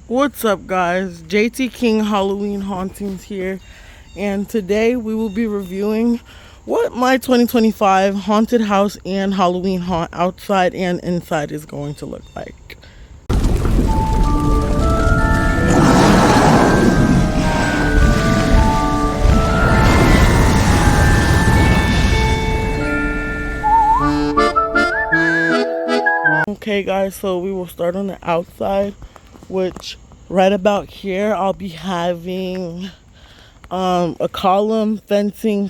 What's up, guys? JT King Halloween Hauntings here, and today we will be reviewing what my 2025 haunted house and Halloween haunt outside and inside is going to look like. Okay, guys, so we will start on the outside, which right about here I'll be having a column, fencing,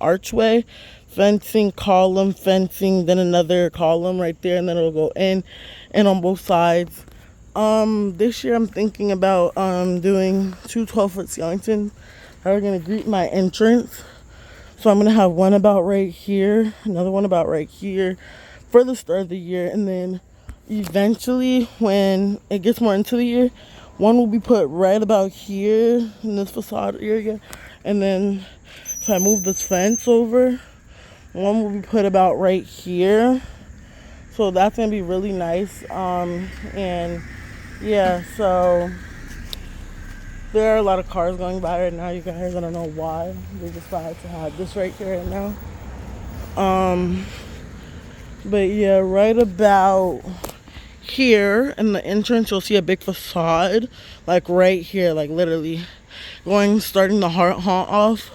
archway, fencing, column, fencing, then another column right there, and then it'll go in and on both sides. This year I'm thinking about doing two 12-foot skeletons that are gonna greet my entrance. So I'm gonna have one about right here, another one about right here for the start of the year, and then eventually when it gets more into the year, one will be put right about here in this facade area, and then if I move this fence over, one will be put about right here. So that's gonna be really nice. And yeah, so there are a lot of cars going by right now, you guys. I don't know why they decided to have this right here right now. But yeah, right about here in the entrance, you'll see a big facade, like right here, like literally starting the haunt off.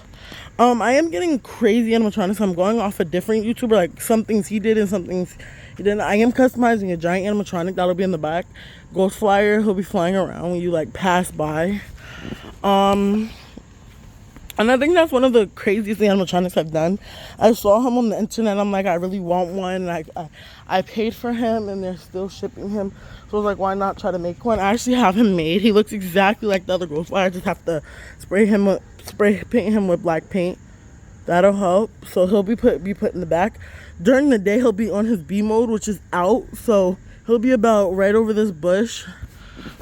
I am getting crazy animatronics. I'm going off a different YouTuber, like some things he did and some things he didn't. I am customizing a giant animatronic that'll be in the back. Ghost Flyer, he'll be flying around when you like pass by. And I think that's one of the craziest animatronics I've done. I saw him on the internet. I'm like, I really want one. I paid for him, and they're still shipping him. So I was like, why not try to make one? I actually have him made. He looks exactly like the other Ghost Flyer. I just have to spray paint him with black paint. That'll help. So he'll be put in the back. During the day, he'll be on his B mode, which is out. So he'll be about right over this bush,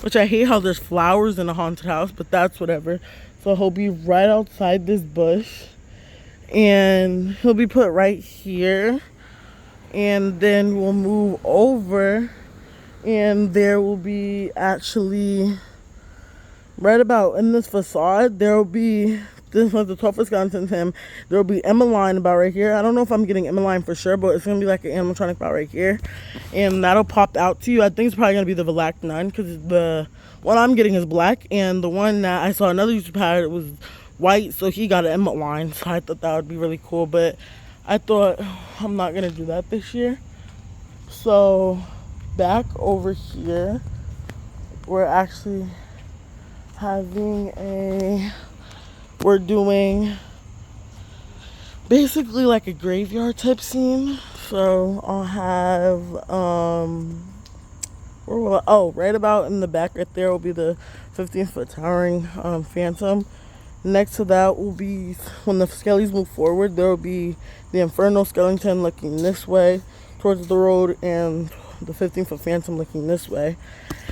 which I hate how there's flowers in a haunted house, but that's whatever. So he'll be right outside this bush, and he'll be put right here, and then we'll move over, and there will be actually right about in this facade, there will be, this was the 12th skeleton to him, there will be Emmeline about right here. I don't know if I'm getting Emmeline for sure, but it's going to be like an animatronic about right here, and that'll pop out to you. I think it's probably going to be the Black Nun, because the one I'm getting is black, and the one that I saw another YouTuber had, it was white, so he got an Emmeline, so I thought that would be really cool, but I thought I'm not going to do that this year. So back over here, we're actually we're doing basically like a graveyard type scene. So I'll have right about in the back right there will be the 15-foot towering phantom. Next to that will be, when the skellies move forward, there will be the Inferno skeleton looking this way towards the road, and the 15-foot phantom looking this way.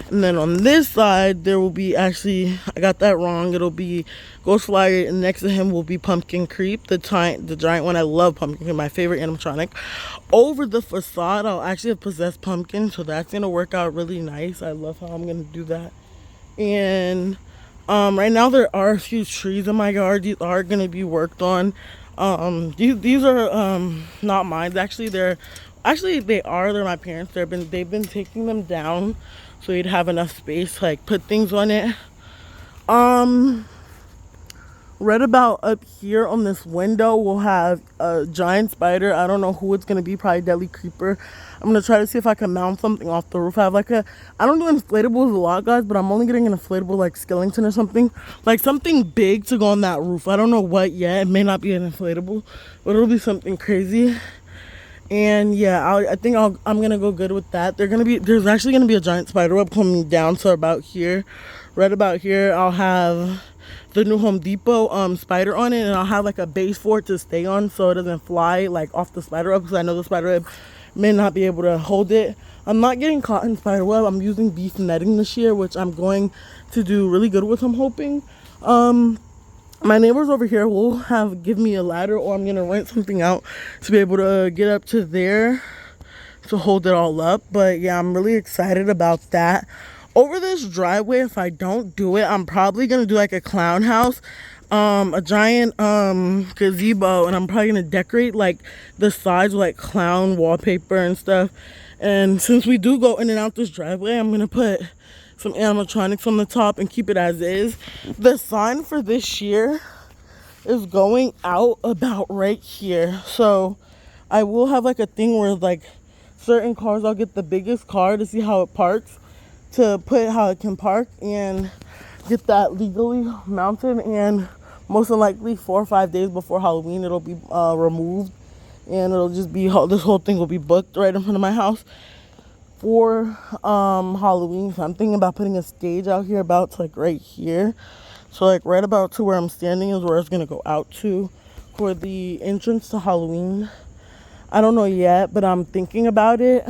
And then on this side, there will be, actually, I got that wrong, it'll be Ghost Flyer, and next to him will be Pumpkin Creep, the giant one. I love Pumpkin Creep, my favorite animatronic. Over the facade, I'll actually have Possessed Pumpkin, so that's going to work out really nice. I love how I'm going to do that. And right now, there are a few trees in my yard. These are going to be worked on. These are not mine, actually. They're my parents. They've been taking them down so you'd have enough space to like put things on it. Right about up here on this window, we'll have a giant spider. I don't know who it's gonna be, probably Deadly Creeper. I'm gonna try to see if I can mount something off the roof. I don't do inflatables a lot, guys, but I'm only getting an inflatable like skeleton or something, like something big to go on that roof. I don't know what yet. It may not be an inflatable, but it'll be something crazy. And yeah, I think I'm gonna go good with that. There's actually gonna be a giant spider web coming down to about here. Right about here, I'll have the new Home Depot spider on it, and I'll have like a base for it to stay on so it doesn't fly like off the spider web, because I know the spider web may not be able to hold it. I'm not getting cotton spider web. I'm using beef netting this year, which I'm going to do really good with, I'm hoping. My neighbors over here will give me a ladder, or I'm gonna rent something out to be able to get up to there to hold it all up. But yeah, I'm really excited about that. over this driveway, if I don't do it, I'm probably gonna do like a clown house, a giant gazebo, and I'm probably gonna decorate like the sides with like clown wallpaper and stuff. And since we do go in and out this driveway, I'm gonna put some animatronics on the top and keep it as is. The sign for this year is going out about right here, so I will have like a thing where like certain cars, I'll get the biggest car to see how it parks, to put how it can park, and get that legally mounted. And most likely 4 or 5 days before Halloween it'll be removed, and it'll just be, this whole thing will be booked right in front of my house for Halloween. So I'm thinking about putting a stage out here about to like right here, so like right about to where I'm standing is where it's gonna go out to for the entrance to Halloween. I don't know yet, but I'm thinking about it.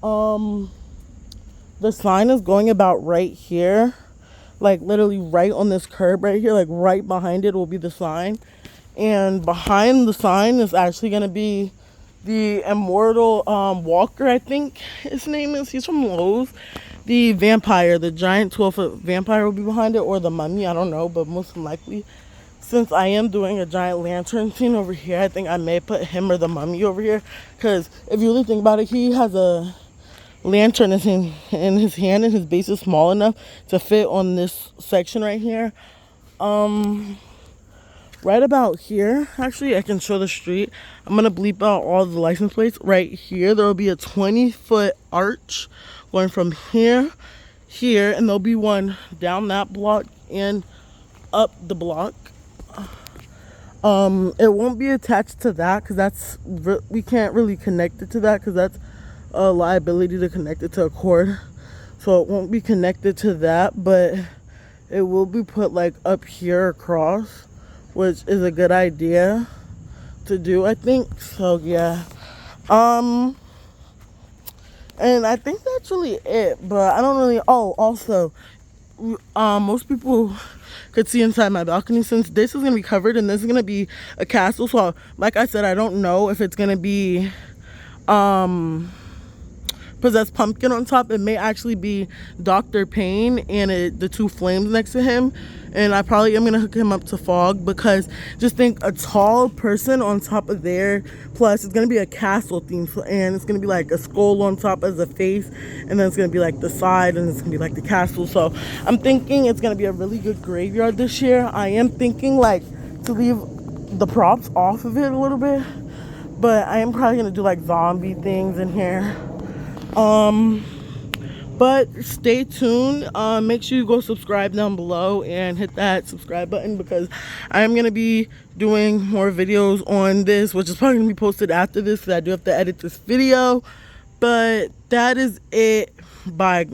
The sign is going about right here, like literally right on this curb right here, like right behind it will be the sign. And behind the sign is actually going to be the Immortal Walker, I think his name is. He's from Lowe's. The vampire, the giant 12-foot vampire will be behind it, or the mummy, I don't know, but most likely, since I am doing a giant lantern scene over here, I think I may put him or the mummy over here. Because if you really think about it, he has a lantern in his hand, and his base is small enough to fit on this section right here. Right about here, actually, I can show the street. I'm going to bleep out all the license plates. Right here, there will be a 20-foot arch going from here, and there'll be one down that block and up the block. It won't be attached to that because we can't really connect it to that because that's a liability to connect it to a cord. So it won't be connected to that, but it will be put like up here across, which is a good idea to do, I think. So yeah. And I think that's really it, but I don't really, also, most people could see inside my balcony, since this is going to be covered and this is going to be a castle. So like I said, I don't know if it's going to be possessed pumpkin on top. It may actually be Dr. Payne and the two flames next to him. And I probably am going to hook him up to fog, because just think a tall person on top of there, plus it's going to be a castle theme, and it's going to be like a skull on top as a face, and then it's going to be like the side, and it's going to be like the castle. So I'm thinking it's going to be a really good graveyard this year. I am thinking like to leave the props off of it a little bit, but I am probably going to do like zombie things in here. But stay tuned. Make sure you go subscribe down below and hit that subscribe button, because I am going to be doing more videos on this, which is probably going to be posted after this because I do have to edit this video. But that is it. Bye.